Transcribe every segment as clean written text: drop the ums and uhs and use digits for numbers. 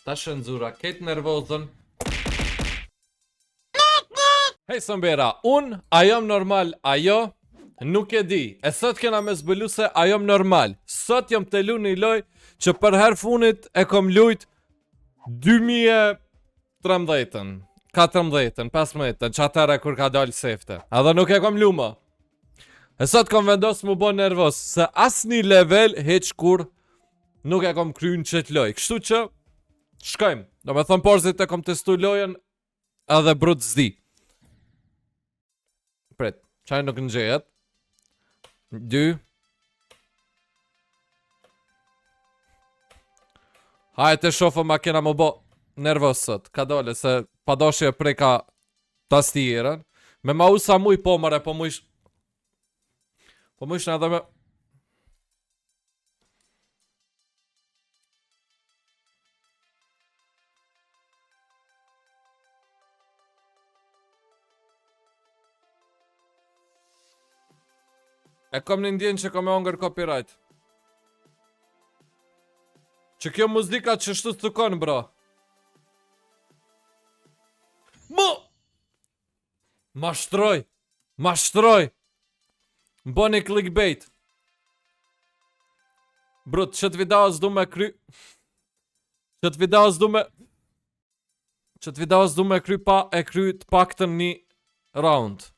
Ta shëndzura ketë nervozën. Hej Sombera, a jam normal, ajo? Nuk e di. E sot kena me zbëlu se a jam normal. Sot jam të lu një loj që për her funit e kom lujt 2013-ën, 14-ën, 15-ën, që atëra kur ka dalë sefte. Edhe nuk e kom lu më. E sot kom vendos mu bo nervos, se as një level heq kur nuk e kom kryu në qëtë loj. Kështu që, shkojmë. Do me thëmë porzit e kom testu lojen edhe brut zdi. Pret, qaj nuk në gjejet. 2. Hajtë e shofë ma kena më bo nervos sot. Ka dole se padoshje preka tastijerën. Me ma usa muj po mëre, po muj në edhe me... E kom një ndjenë që kom e ongër copyright. Që kjo muzika që shtu të konë, bro. Mashtroj. Më një clickbait. Brut, qëtë video s'du me kry... Qëtë video s'du me kry pa e kry të paktën një round.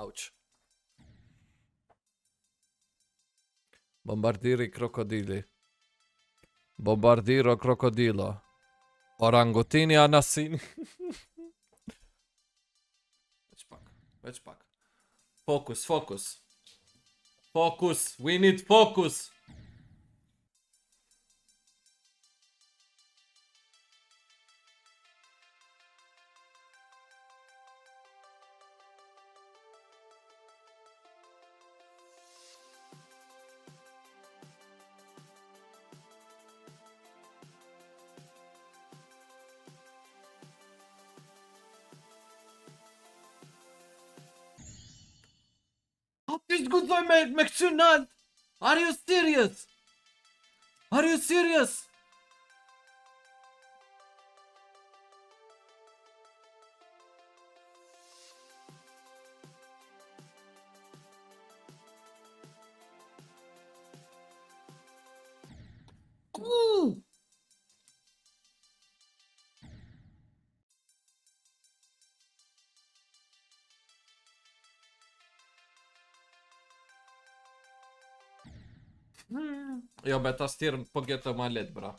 Ouch. Bombardiri krokodili. Bombardiro krokodilo. Orangutini anasini. Veç pak. Focus. We need focus. A ti shgudzoj me këqy nalt? Are you serious? Jo, me tastirën po gjetë ma let, bra.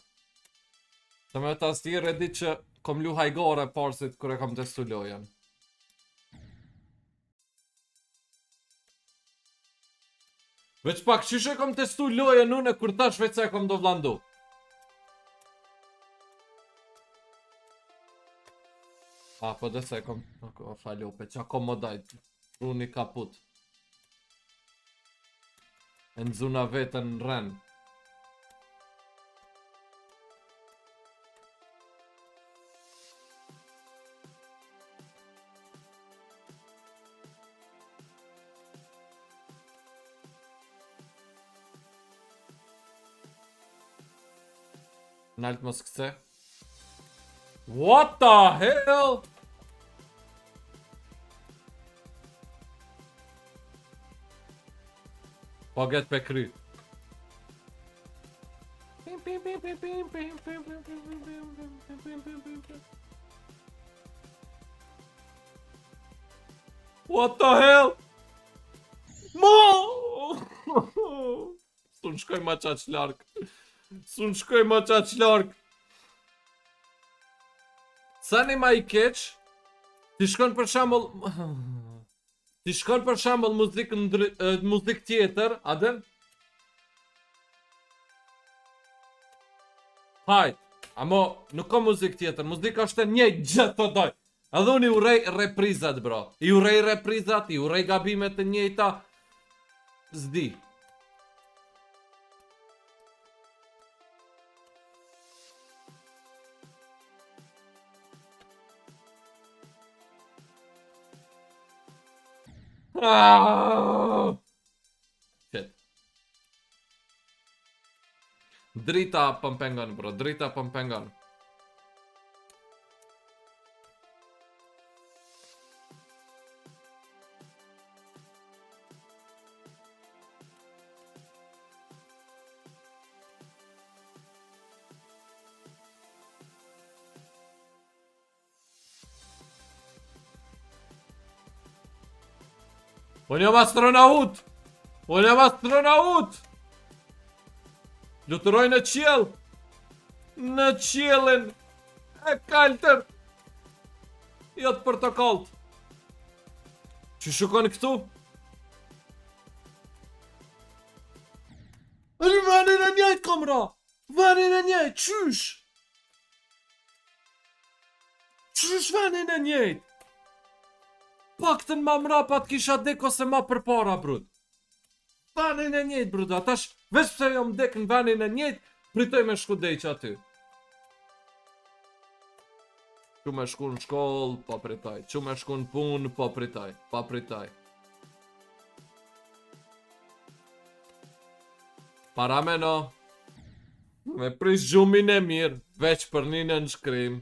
Se me tastirë e di që kom lu hajgore parësit kër e kom testu lojen. Veç pak, qysh e kom testu lojen unë e kur tash veç se e kom do vlandu. Po dhe se e kom... Falope, qa komodajt. Runi kaput. E në zuna vetën në ren. Nalt mos këse. What the hell? Po get pe kry. What the hell? Mo! Sun shkoj ma qaq lark. Sa një ma i keq, ti shkon për shambull... Ti shkon për shambull muzik tjetër, adem? Hajt, amo nuk ka muzik tjetër, muzika është e njëjtë gjithë të doj. Edhe unë i urej reprizat, bro. I urej gabimet të njëjta. Zdi. Shit. Drita po më pengon, bro. Drita po më pengon. Unë jam astronaut! Unë jam astronaut! Lutëroj në qiell! Në qiellin e kaltër! Jo të portokallt! Që shukon këtu? Vanin e njëjtë kamera! Vanin e njëjtë, qysh? Qysh vanin e njëjtë? Paktën ma mrapat kisha dek ose ma përpara, brud. Vanin e njëjtë, brud. Atash, veç pse jom dek në vanin e njëjtë, pritoj me shku dej që aty. Që me shku në shkollë, pa pritaj. Që me shku në punë, pa pritaj. Pa pritaj. Para me no. Me prish gjumin e mirë, veç për një në shkrim.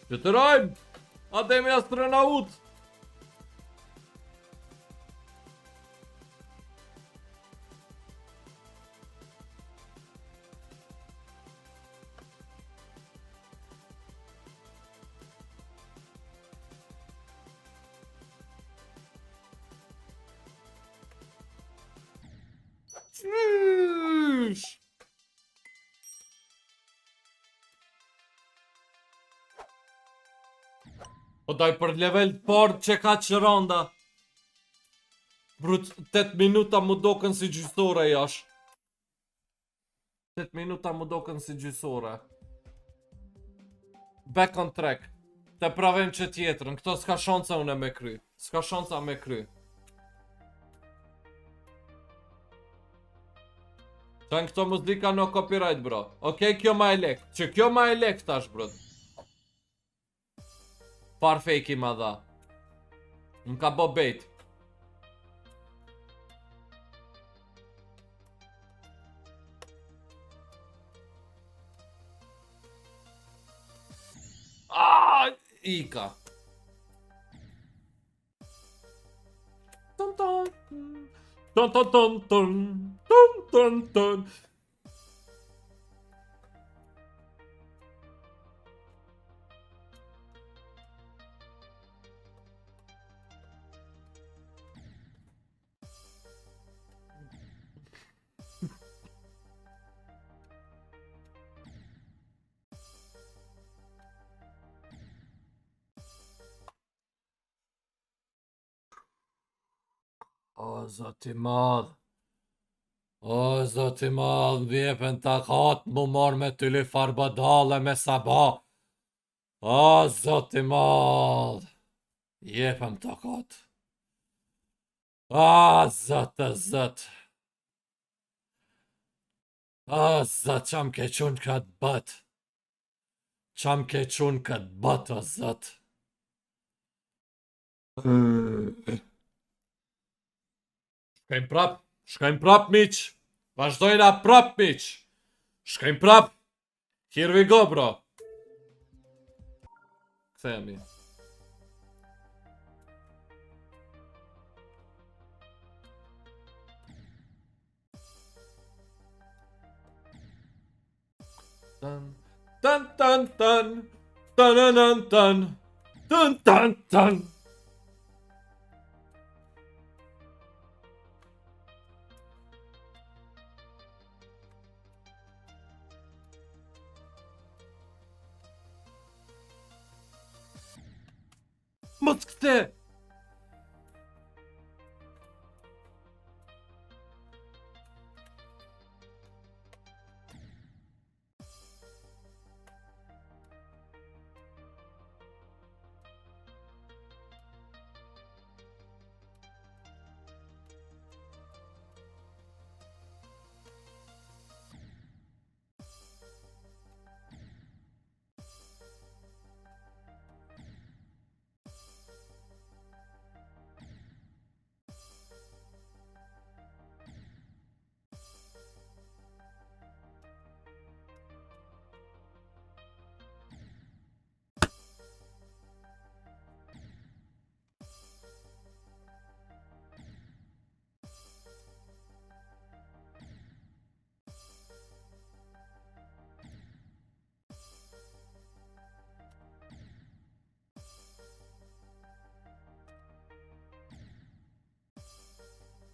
Gjëtërojmë! Ademi astronaut! Qysh! O daj për level par që ka që randa. Brut, 8 minuta mu doken si gjysore jash. 8 minuta mu doken si gjysore. Back on track. Te pravem që tjetërën, këto s'ka shansa une me kry. S'ka shansa me kry. Qënë këto muzika no copyright, bro. Okej, kjo ma e lek. Që kjo ma e lek tash, bro. Par fake i ma dha. Më ka bo bait. Ika. Ton ton. Ton ton ton ton. Ton ton ton. O, zoti madh. O, zoti madh, vjepen takat mu marr me tyli farbadale me sabah. O, zoti madh. Jepem takat. A, zot, zot. A, zot, qam ke qun këtë bat. Qam ke qun këtë bat, o zot. Shkojmë prap, miq. Vazhdojna prap, miq. Shkojmë prap. Here we go, bro. Kthehemi. Tan tan tan tan tan tan tan tan tan. Mos këtë!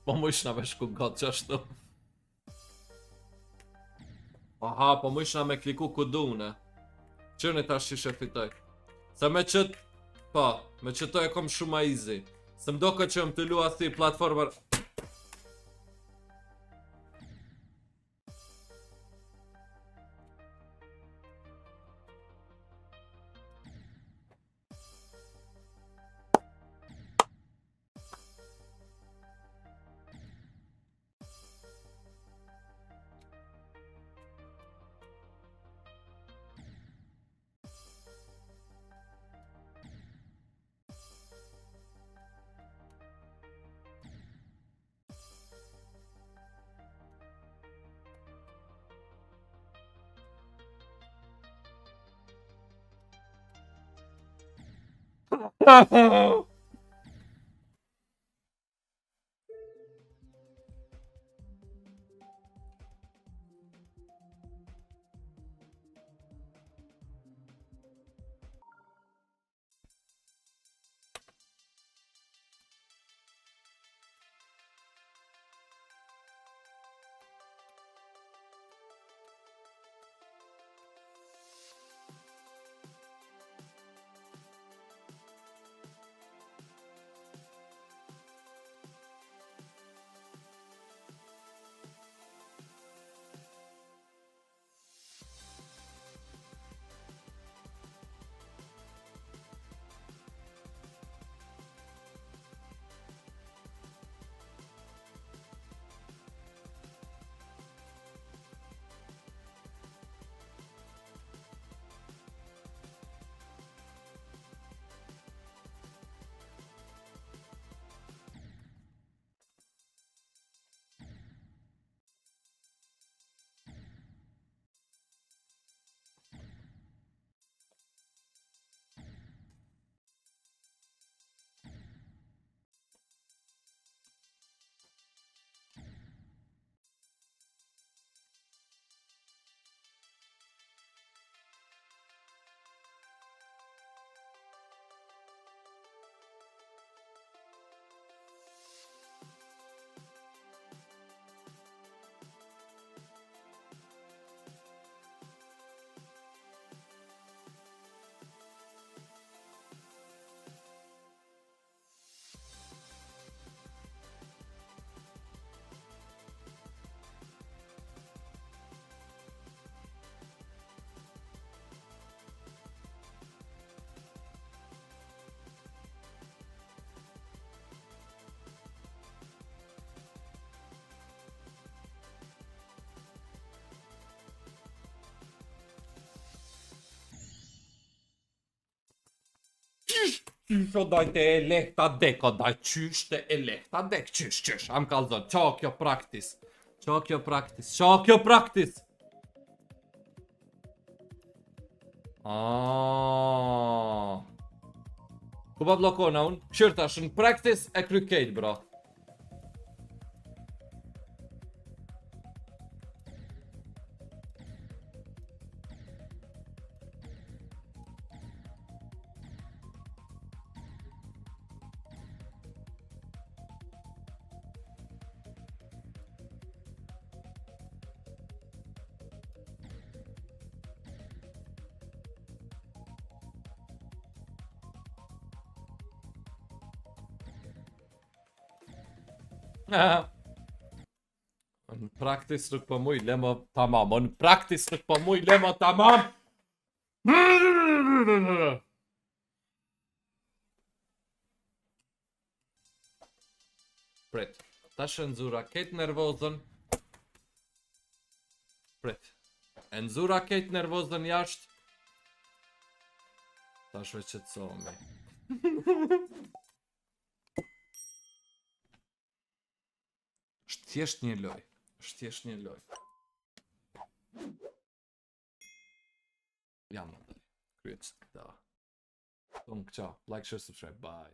Po më ishna me shku gatë qashtu. Aha, po më ishna me kliku ku dune. Qërni ta shishe fitoj. Se me qët... Pa, me qëto e kom shumë easy. Se mdo këtë që më të lua si platformer... Qysho dajte e lehta deko, daj qyshte e lehta dek, qysh, am kalzon, qa kjo praktis, qa kjo praktis, qa kjo praktis. Ku pa blokona unë, qërta shën praktis e krykejt, bro. Në praktis nuk po muj, lemo tamam. Në praktis nuk po muj, lemo tamam. Prit. Ta shë nëzura ketë nervozën. Prit. E nëzura ketë nervozën jashtë. Ta shë qëtësomi. Shtjesht një loj. Shtjesht një loj. Jam në dhe. Kryet që të da. Like, share, subscribe, bye.